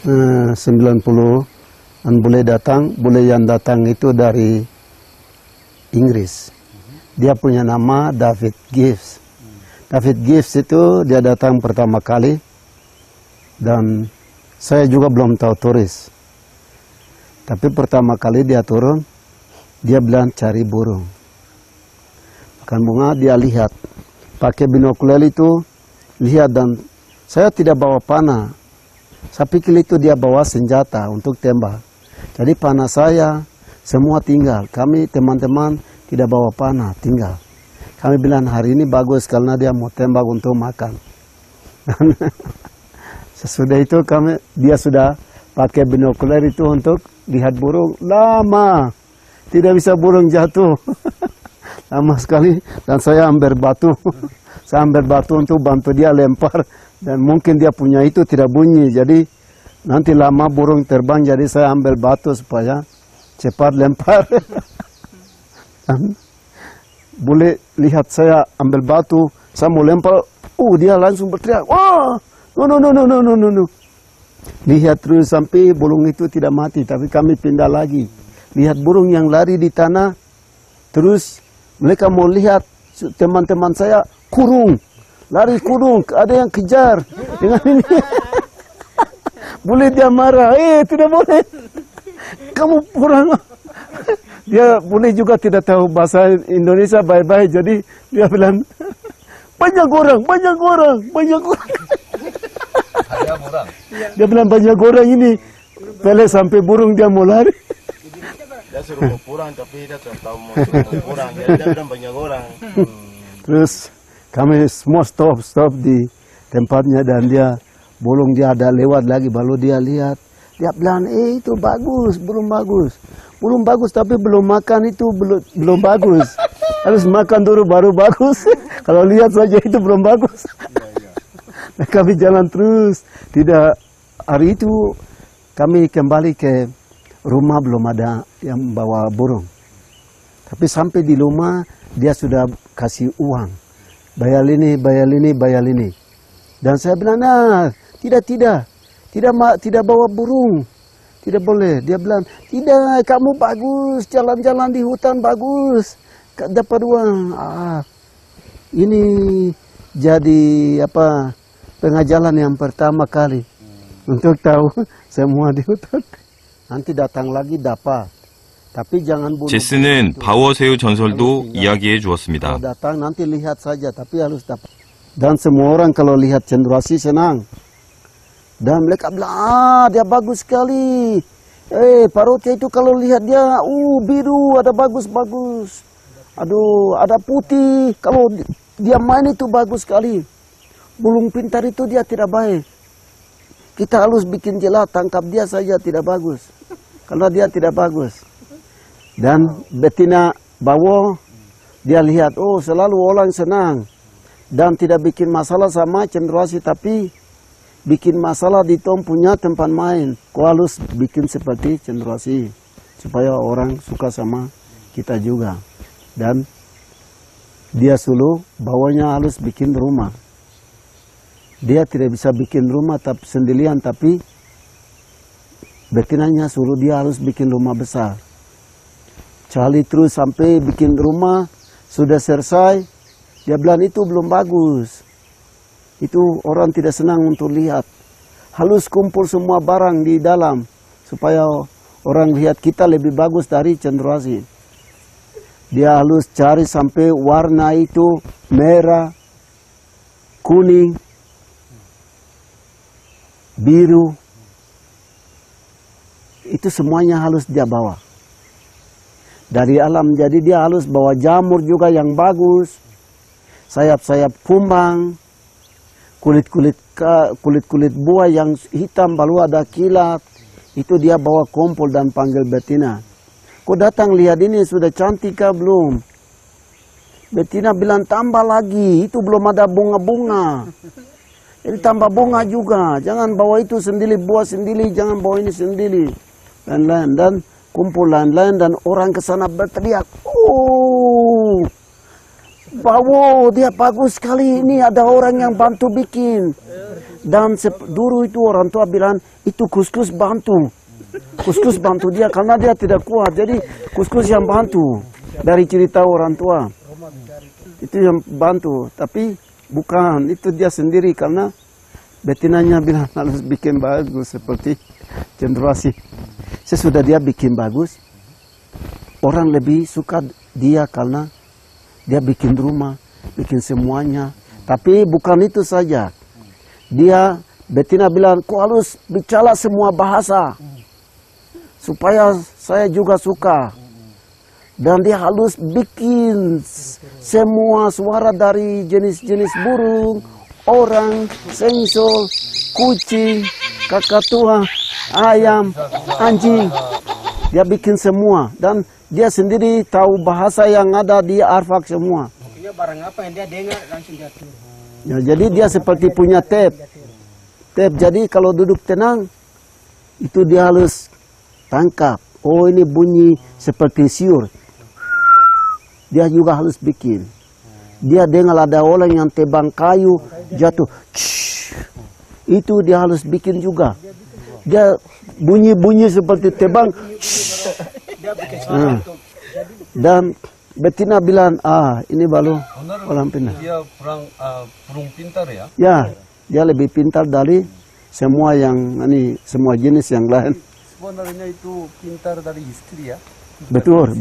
90 bule yang datang itu dari Inggris. Dia punya nama David Gibbs. David Gibbs itu dia datang pertama kali dan saya juga belum tahu turis. Tapi pertama kali dia turun, dia bilang cari burung. Makan bunga dia lihat, pakai binokular itu lihat dan saya tidak bawa panah. Saya pikir itu dia bawa senjata untuk tembak. Jadi panah saya semua tinggal. Kami teman-teman tidak bawa panah, tinggal. Kami bilang hari ini bagus karena dia mau tembak untuk makan. Dan sesudah itu dia sudah pakai binokular itu untuk lihat burung. Lama, tidak bisa burung jatuh. Lama sekali dan saya ambil batu. Saya ambil batu untuk bantu dia lempar. Dan mungkin dia punya itu tidak bunyi. Jadi nanti lama burung terbang. Jadi saya ambil batu supaya cepat lempar. Dan boleh lihat saya ambil batu. Saya mau lempar. Dia langsung berteriak. Wah, no. Lihat terus sampai burung itu tidak mati. Tapi kami pindah lagi. Lihat burung yang lari di tanah. Terus mereka mau lihat teman-teman saya kurung. Lari kurung. Ada yang kejar. Dengan ini. Boleh dia marah. Tidak boleh. Kamu kurang. Dia boleh juga tidak tahu bahasa Indonesia baik-baik. Jadi dia bilang. Banyak orang. Dia bilang banyak orang ini. Pele sampai burung dia mau lari. Dia suruh mau pulang tapi dia tidak tahu mau pulang. Jadi dia bilang banyak orang. Terus kami semua stop di tempatnya dan burung dia ada lewat lagi. Baru dia lihat. Dia bilang itu bagus, burung bagus. Burung bagus tapi belum makan itu belum bagus. Harus makan dulu baru bagus. Kalau lihat saja itu belum bagus. Nah, kami jalan terus. Tidak, hari itu kami kembali ke rumah belum ada yang bawa burung. Tapi sampai di rumah dia sudah kasih uang. Bayar ini. Dan saya bilang, tidak bawa burung. Tidak boleh. Dia bilang, tidak, kamu bagus, jalan-jalan di hutan bagus. Dapat uang. Ini jadi pengajaran yang pertama kali. Untuk tahu semua di hutan. Nanti datang lagi dapat. Tapi jangan bunuh. 제스는 바워새우 전설도 이야기해 주었습니다. Kalau datang nanti lihat saja, tapi harus dapat. Dan semua orang kalau lihat cenderuasi senang. Dan mereka bilang, dia bagus sekali. Parotnya itu kalau lihat dia, biru, ada bagus-bagus. Aduh, ada putih. Kalau dia main itu bagus sekali. Burung pintar itu dia tidak baik. Kita harus bikin jelas, tangkap dia saja tidak bagus. Karena dia tidak bagus. Dan betina bawo, dia lihat, selalu orang senang. Dan tidak bikin masalah sama cenderuasi, tapi bikin masalah di tom punya tempat main. Kau harus bikin seperti cenderuasi. Supaya orang suka sama kita juga. Dan dia suruh bawanya harus bikin rumah. Dia tidak bisa bikin rumah sendirian, tapi betinanya suruh dia harus bikin rumah besar. Cari terus sampai bikin rumah, sudah selesai, dia bilang itu belum bagus. Itu orang tidak senang untuk lihat. Harus kumpul semua barang di dalam, supaya orang lihat kita lebih bagus dari cenderuasi. Dia harus cari sampai warna itu merah, kuning, biru. Itu semuanya harus dia bawa. Dari alam, jadi dia harus bawa jamur juga yang bagus. Sayap-sayap kumbang. Kulit-kulit buah yang hitam baru ada kilat. Itu dia bawa kumpul dan panggil betina. Kau datang lihat ini sudah cantik kah belum? Betina bilang tambah lagi, itu belum ada bunga-bunga. Jadi tambah bunga juga. Jangan bawa itu sendiri, buah sendiri, jangan bawa ini sendiri. Dan kumpul lain-lain dan orang ke sana berteriak. wow, dia bagus sekali, ini ada orang yang bantu bikin. Dan dulu itu orang tua bilang, itu kuskus bantu. Kuskus bantu dia, karena dia tidak kuat. Jadi kuskus yang bantu. Dari cerita orang tua. Itu yang bantu. Tapi bukan, itu dia sendiri. Karena betinanya bilang harus bikin bagus. Seperti cenderasi. Sesudah dia bikin bagus, orang lebih suka dia karena dia bikin rumah, bikin semuanya. Tapi bukan itu saja. Dia, betina bilang, kau harus bicara semua bahasa. Supaya saya juga suka. Dan dia harus bikin semua suara dari jenis-jenis burung, orang, sengsol, kucing, kakatua, ayam, anjing. Dia bikin semua. Dan dia sendiri tahu bahasa yang ada di Arfak semua. Pokoknya barang apa yang dia dengar langsung jatuh. Ya, jadi dia seperti punya tape. Tape, jadi kalau duduk tenang, itu dia harus tangkap. Oh, ini bunyi seperti siur. Dia juga harus bikin. Dia dengar ada orang yang tebang kayu, jatuh. Itu dia harus bikin juga. Dia bunyi-bunyi seperti tebang. Dan betina bilang, ini baru orang pintar. Dia burung pintar ya? Ya, dia lebih pintar dari semua semua jenis yang lain. Sebenarnya itu pintar dari istri ya? Betul.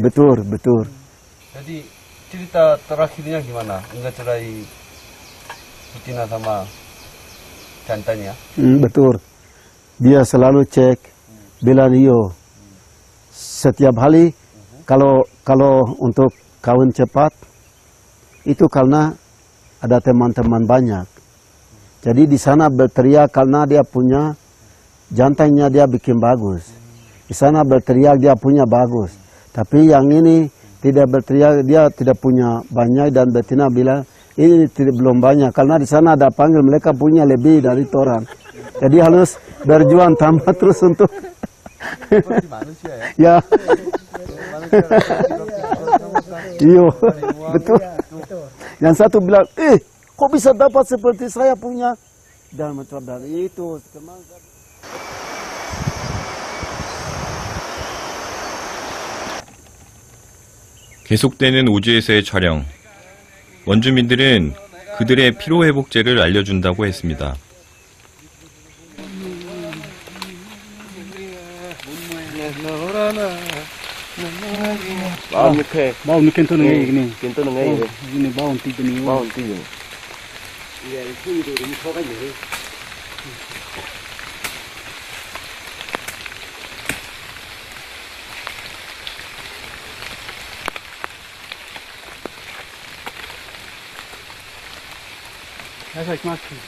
Jadi cerita terakhirnya gimana? Enggak cerai betina sama jantannya? Betul. Dia selalu cek, bilang iyo. Setiap hari kalau untuk kawin cepat itu karena ada teman-teman banyak. Jadi di sana berteriak karena dia punya jantannya dia bikin bagus. Di sana berteriak dia punya bagus. Tapi yang ini tidak berteriak, dia tidak punya banyak, dan betina bilang ini belum banyak karena di sana ada panggil mereka punya lebih dari orang. Jadi harus berjuang tambah terus untuk Seperti manusia ya? ya. Iyo, betul. Yang satu bilang, kok bisa dapat seperti saya punya? Dan macam dari itu teman. 계속되는 오지에서의 촬영. 원주민들은 그들의 피로회복제를 알려준다고 했습니다. Baon mikhe. Mau mungkin tuh nih gini. Kinto na ngayon. Ini baun tiga nih. Baon tiyo. Saya semakin.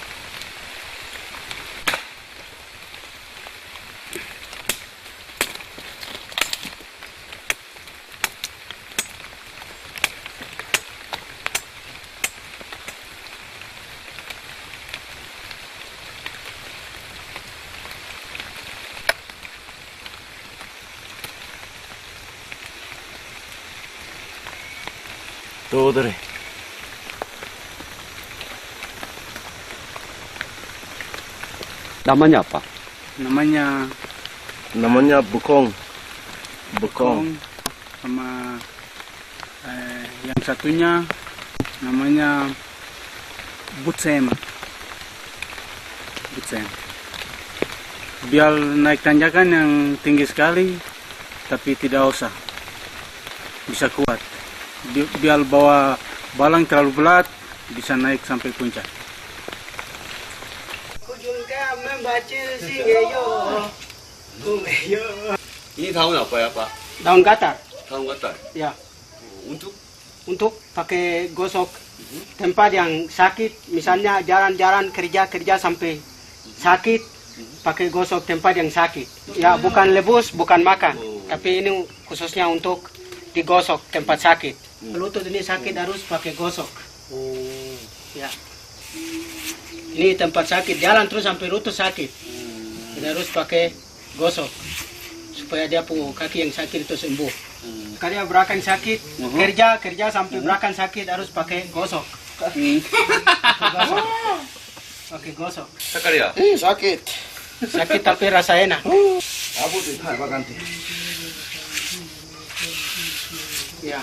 Tuh dere. Namanya apa? Namanya bukong. Bukong. Sama yang satunya namanya butsem. Biar naik tanjakan yang tinggi sekali, tapi tidak usah, bisa kuat. Biar bawa balang terlalu berat, bisa naik sampai puncak. Ini daun apa ya Pak? Daun katar, Daun katar. ya, Untuk pakai gosok tempat yang sakit, misalnya jalan-jalan kerja sampai sakit, pakai gosok tempat yang sakit. Ya, bukan lebus, bukan makan, tapi ini khususnya untuk digosok tempat sakit. Lutut ini sakit harus pakai gosok. Ya. Ini tempat sakit, jalan terus sampai lutut sakit. Jadi harus pakai gosok supaya dia kaki yang sakit itu sembuh. Karya berakan sakit, kerja sampai berakan sakit harus pakai gosok. Pakai gosok. 색깔이야. Sakit. Sakit tapi rasa enak. Abu tu ikan baganti. Ya.